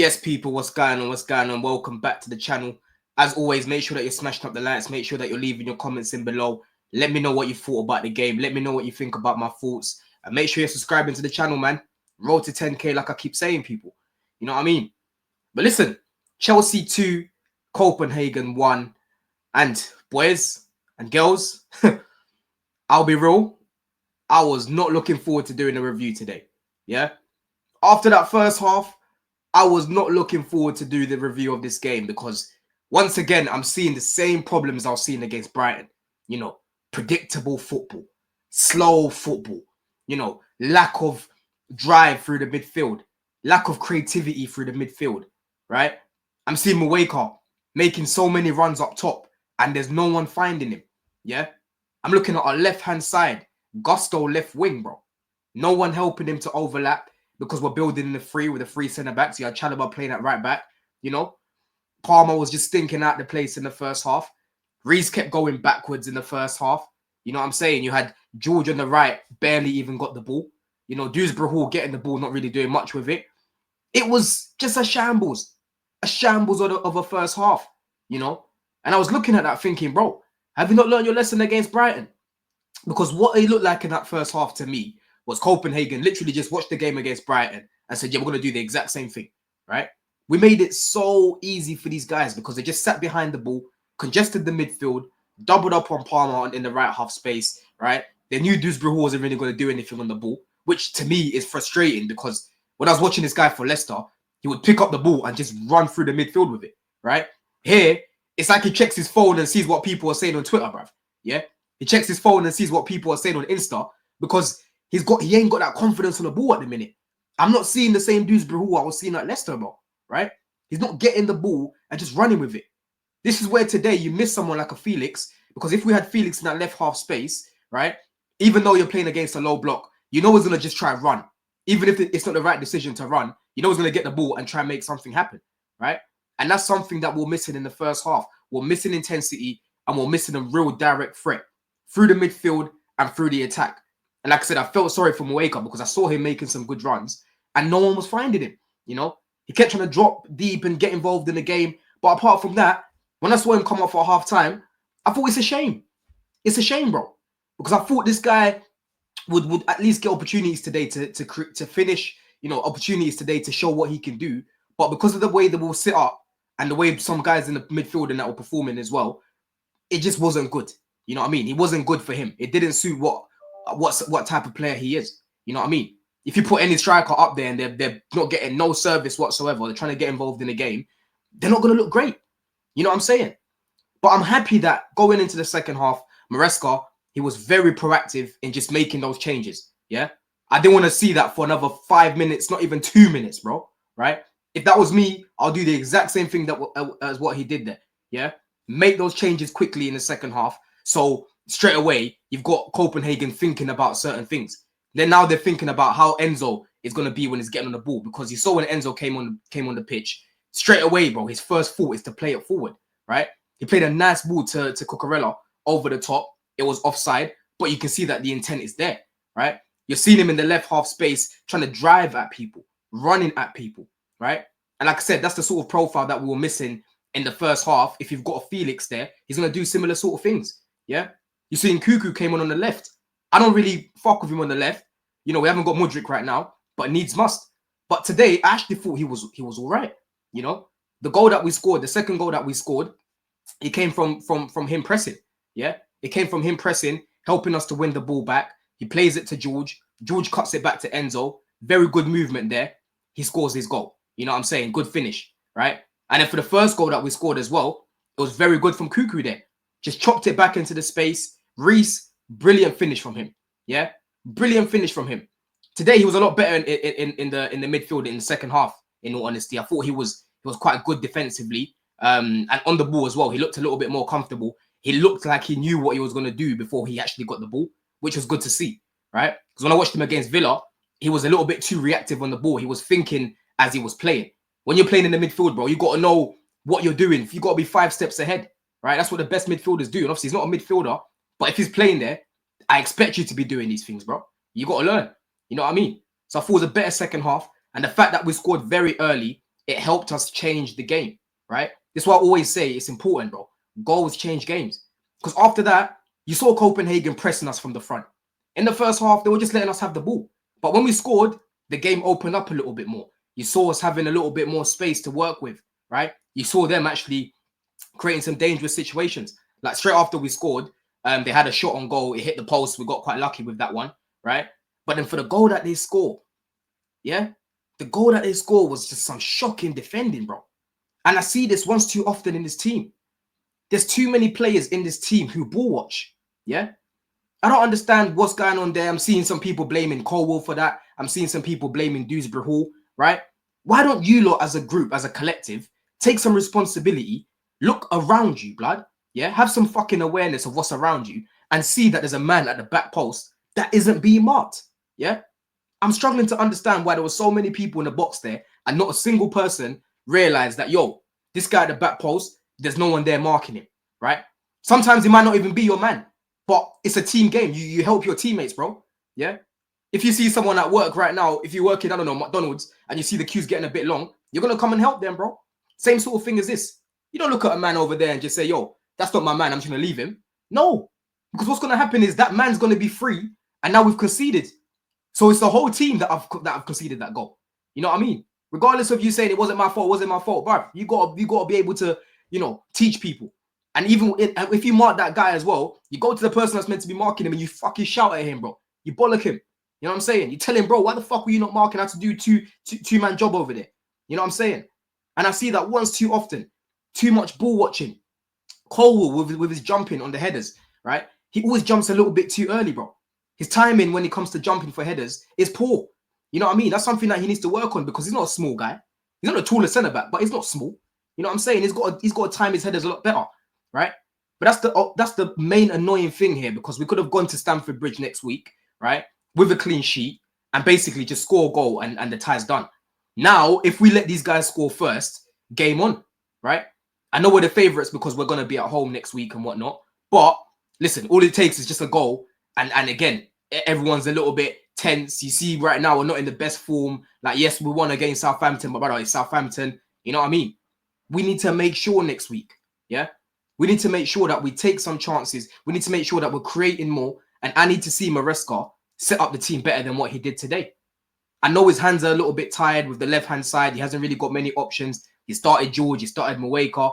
Yes, people, what's going on? What's going on? Welcome back to the channel. As always, make sure that you're smashing up the likes. Make sure that you're leaving your comments in below. Let me know what you thought about the game. Let me know what you think about my thoughts. And make sure you're subscribing to the channel, man. Roll to 10K, like I keep saying, people. You know what I mean? But listen, Chelsea 2, Copenhagen 1. And boys and girls, I'll be real. I was not looking forward to doing a review today. Yeah? After that first half, I was not looking forward to do the review of this game because once again, I'm seeing the same problems I was seeing against Brighton. You know, predictable football, slow football, you know, lack of drive through the midfield, lack of creativity through the midfield, right? I'm seeing Mweka making so many runs up top and there's no one finding him, yeah? I'm looking at our left-hand side, Gusto left wing, bro. No one helping him to overlap because we're building in the three with the three centre-backs. You had Chalobah playing at right back, you know? Palmer was just stinking out the place in the first half. Reece kept going backwards in the first half. You know what I'm saying? You had George on the right, barely even got the ball. You know, Dewsbury getting the ball, not really doing much with it. It was just a shambles of a first half, you know? And I was looking at that thinking, bro, have you not learned your lesson against Brighton? Because what it looked like in that first half to me was Copenhagen literally just watched the game against Brighton and said, yeah, we're going to do the exact same thing, right? We made it so easy for these guys because they just sat behind the ball, congested the midfield, doubled up on Palmer in the right half space, right? They knew Dewsbury wasn't really going to do anything on the ball, which to me is frustrating because when I was watching this guy for Leicester, he would pick up the ball and just run through the midfield with it, right? Here, it's like he checks his phone and sees what people are saying on Twitter, bruv. Yeah? He checks his phone and sees what people are saying on Insta because he ain't got that confidence on the ball at the minute. I'm not seeing the same Dewsbury I was seeing at Leicester, bro, right? He's not getting the ball and just running with it. This is where today you miss someone like a Felix, because if we had Felix in that left half space, right, even though you're playing against a low block, you know he's going to just try and run. Even if it's not the right decision to run, you know he's going to get the ball and try and make something happen, right? And that's something that we're missing in the first half. We're missing intensity and we're missing a real direct threat through the midfield and through the attack. And like I said, I felt sorry for Mweka because I saw him making some good runs and no one was finding him, you know? He kept trying to drop deep and get involved in the game. But apart from that, when I saw him come up for half time, I thought it's a shame. It's a shame, bro. Because I thought this guy would at least get opportunities today to finish, you know, opportunities today to show what he can do. But because of the way that we'll sit up and the way some guys in the midfield and that were performing as well, it just wasn't good. You know what I mean? It wasn't good for him. It didn't suit what type of player he is. You know what I mean? If you put any striker up there and they're not getting no service whatsoever, they're trying to get involved in the game, they're not going to look great. You know what I'm saying? But I'm happy that going into the second half, Maresca, he was very proactive in just making those changes. Yeah? I didn't want to see that for another 5 minutes, not even 2 minutes, bro. Right? If that was me, I'll do the exact same thing as what he did there. Yeah? Make those changes quickly in the second half. So straight away, you've got Copenhagen thinking about certain things. Then now they're thinking about how Enzo is going to be when he's getting on the ball, because you saw when Enzo came on the pitch, straight away, bro, his first thought is to play it forward, right? He played a nice ball to Cucurella over the top. It was offside, but you can see that the intent is there, right? You're seeing him in the left half space trying to drive at people, running at people, right? And like I said, that's the sort of profile that we were missing in the first half. If you've got a Felix there, he's going to do similar sort of things, yeah? You're seeing Cuckoo came on the left. I don't really fuck with him on the left. You know, we haven't got Mudryk right now, but needs must. But today, I actually thought he was all right. You know, the goal that we scored, the second goal that we scored, it came from him pressing. Yeah, it came from him pressing, helping us to win the ball back. He plays it to George. George cuts it back to Enzo. Very good movement there. He scores his goal. You know what I'm saying? Good finish, right? And then for the first goal that we scored as well, it was very good from Cuckoo there. Just chopped it back into the space. Reece, brilliant finish from him. Yeah, brilliant finish from him. Today he was a lot better in the midfield in the second half. In all honesty, I thought he was quite good defensively, and on the ball as well. He looked a little bit more comfortable. He looked like he knew what he was going to do before he actually got the ball, which was good to see, right? Because when I watched him against Villa, he was a little bit too reactive on the ball. He was thinking as he was playing. When you're playing in the midfield, bro, you got to know what you're doing. You got to be 5 steps ahead, right? That's what the best midfielders do. And obviously, he's not a midfielder, but if he's playing there, I expect you to be doing these things, bro. You got to learn. You know what I mean? So I thought it was a better second half. And the fact that we scored very early it helped us change the game, right? That's why I always say it's important, bro. Goals change games. Because after that, you saw Copenhagen pressing us from the front. In the first half, they were just letting us have the ball. But when we scored, the game opened up a little bit more. You saw us having a little bit more space to work with, right? You saw them actually creating some dangerous situations. Like straight after we scored, they had a shot on goal. It hit the post. We got quite lucky with that one, right? But then for the goal that they score, yeah, the goal that they score was just some shocking defending, bro. And I see this once too often in this team. There's too many players in this team who ball watch, yeah? I don't understand what's going on there. I'm seeing some people blaming Colwell for that. I'm seeing some people blaming Dewsbury Hall, right? Why don't you lot as a group, as a collective, take some responsibility, look around you, blood, yeah? Have some fucking awareness of what's around you and see that there's a man at the back post that isn't being marked, yeah? I'm struggling to understand why there were so many people in the box there and not a single person realized that, yo, this guy at the back post, there's no one there marking him, right? Sometimes he might not even be your man, but it's a team game. You help your teammates, bro. Yeah. If you see someone at work right now, if you're working, I don't know, McDonald's, and you see the queues getting a bit long, you're going to come and help them, bro. Same sort of thing as this. You don't look at a man over there and just say, yo, that's not my man, I'm just going to leave him. No. Because what's going to happen is that man's going to be free, and now we've conceded. So it's the whole team that I've conceded that goal. You know what I mean? Regardless of you saying it wasn't my fault, bro. You got to be able to, teach people. And even if you mark that guy as well, you go to the person that's meant to be marking him and you fucking shout at him, bro. You bollock him. You know what I'm saying? You tell him, bro, why the fuck were you not marking how to do two-man job over there? You know what I'm saying? And I see that once too often. Too much ball watching. Colwell with his jumping on the headers, right? He always jumps a little bit too early, bro. His timing when it comes to jumping for headers is poor. You know what I mean? That's something that he needs to work on because he's not a small guy. He's not the tallest centre back, but he's not small. You know what I'm saying? He's got to time his headers a lot better, right? But that's the main annoying thing here because we could have gone to Stamford Bridge next week, right, with a clean sheet and basically just score a goal and the tie's done. Now, if we let these guys score first, game on, right? I know we're the favourites because we're going to be at home next week and whatnot. But listen, all it takes is just a goal. And again, everyone's a little bit tense. You see right now, we're not in the best form. Like, yes, we won against Southampton, but brother, it's Southampton. You know what I mean? We need to make sure next week, yeah? We need to make sure that we take some chances. We need to make sure that we're creating more. And I need to see Maresca set up the team better than what he did today. I know his hands are a little bit tired with the left-hand side. He hasn't really got many options. He started George. He started Mweka.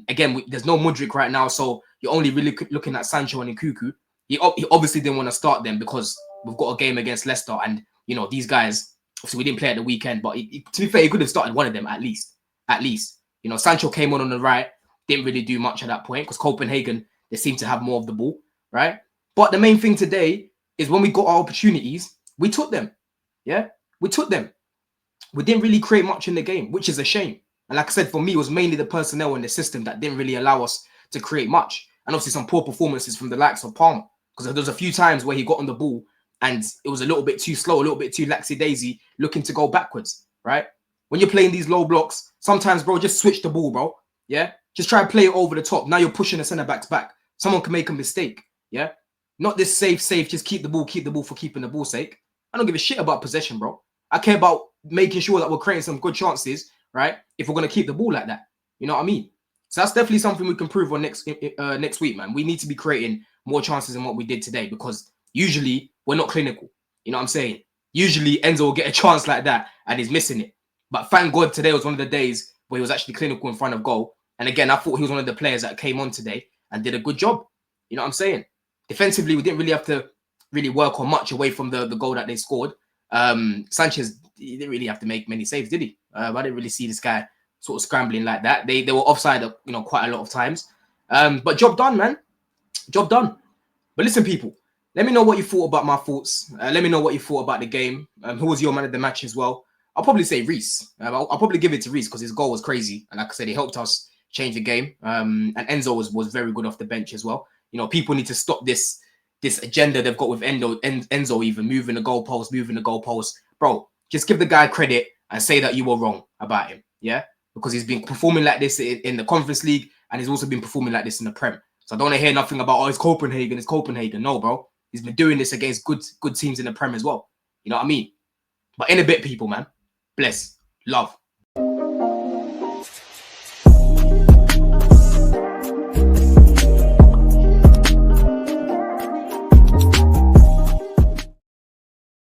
Again, there's no Mudryk right now, so you're only really looking at Sancho and Nkuku. He obviously didn't want to start them because we've got a game against Leicester. And, these guys, obviously we didn't play at the weekend, but to be fair, he could have started one of them at least. At least. Sancho came on the right. Didn't really do much at that point because Copenhagen, they seem to have more of the ball, right? But the main thing today is when we got our opportunities, we took them. Yeah? We took them. We didn't really create much in the game, which is a shame. And like I said, for me, it was mainly the personnel and the system that didn't really allow us to create much. And obviously some poor performances from the likes of Palmer. Because there was a few times where he got on the ball and it was a little bit too slow, a little bit too laxy-daisy, looking to go backwards, right? When you're playing these low blocks, sometimes, bro, just switch the ball, bro. Yeah? Just try and play it over the top. Now you're pushing the centre-backs back. Someone can make a mistake, yeah? Not this safe, just keep the ball for keeping the ball's sake. I don't give a shit about possession, bro. I care about making sure that we're creating some good chances, right? If we're going to keep the ball like that. You know what I mean? So that's definitely something we can improve on next week, man. We need to be creating more chances than what we did today because usually we're not clinical. You know what I'm saying? Usually Enzo will get a chance like that and he's missing it. But thank God today was one of the days where he was actually clinical in front of goal. And again, I thought he was one of the players that came on today and did a good job. You know what I'm saying? Defensively, we didn't really have to work on much away from the goal that they scored. Sanchez, he didn't really have to make many saves, did he? I didn't really see this guy sort of scrambling like that. They were offside, quite a lot of times. But job done, man. Job done. But listen, people, let me know what you thought about my thoughts. Let me know what you thought about the game. Who was your man of the match as well? I'll probably say Reece. I'll probably give it to Reece because his goal was crazy. And like I said, he helped us change the game. And Enzo was very good off the bench as well. People need to stop this agenda they've got with Enzo even moving the goalposts. Bro, just give the guy credit and say that you were wrong about him. Yeah? Because he's been performing like this in the Conference League and he's also been performing like this in the Prem. So I don't want to hear nothing about, it's Copenhagen. No, bro. He's been doing this against good teams in the Prem as well. You know what I mean? But in a bit, people, man. Bless. Love.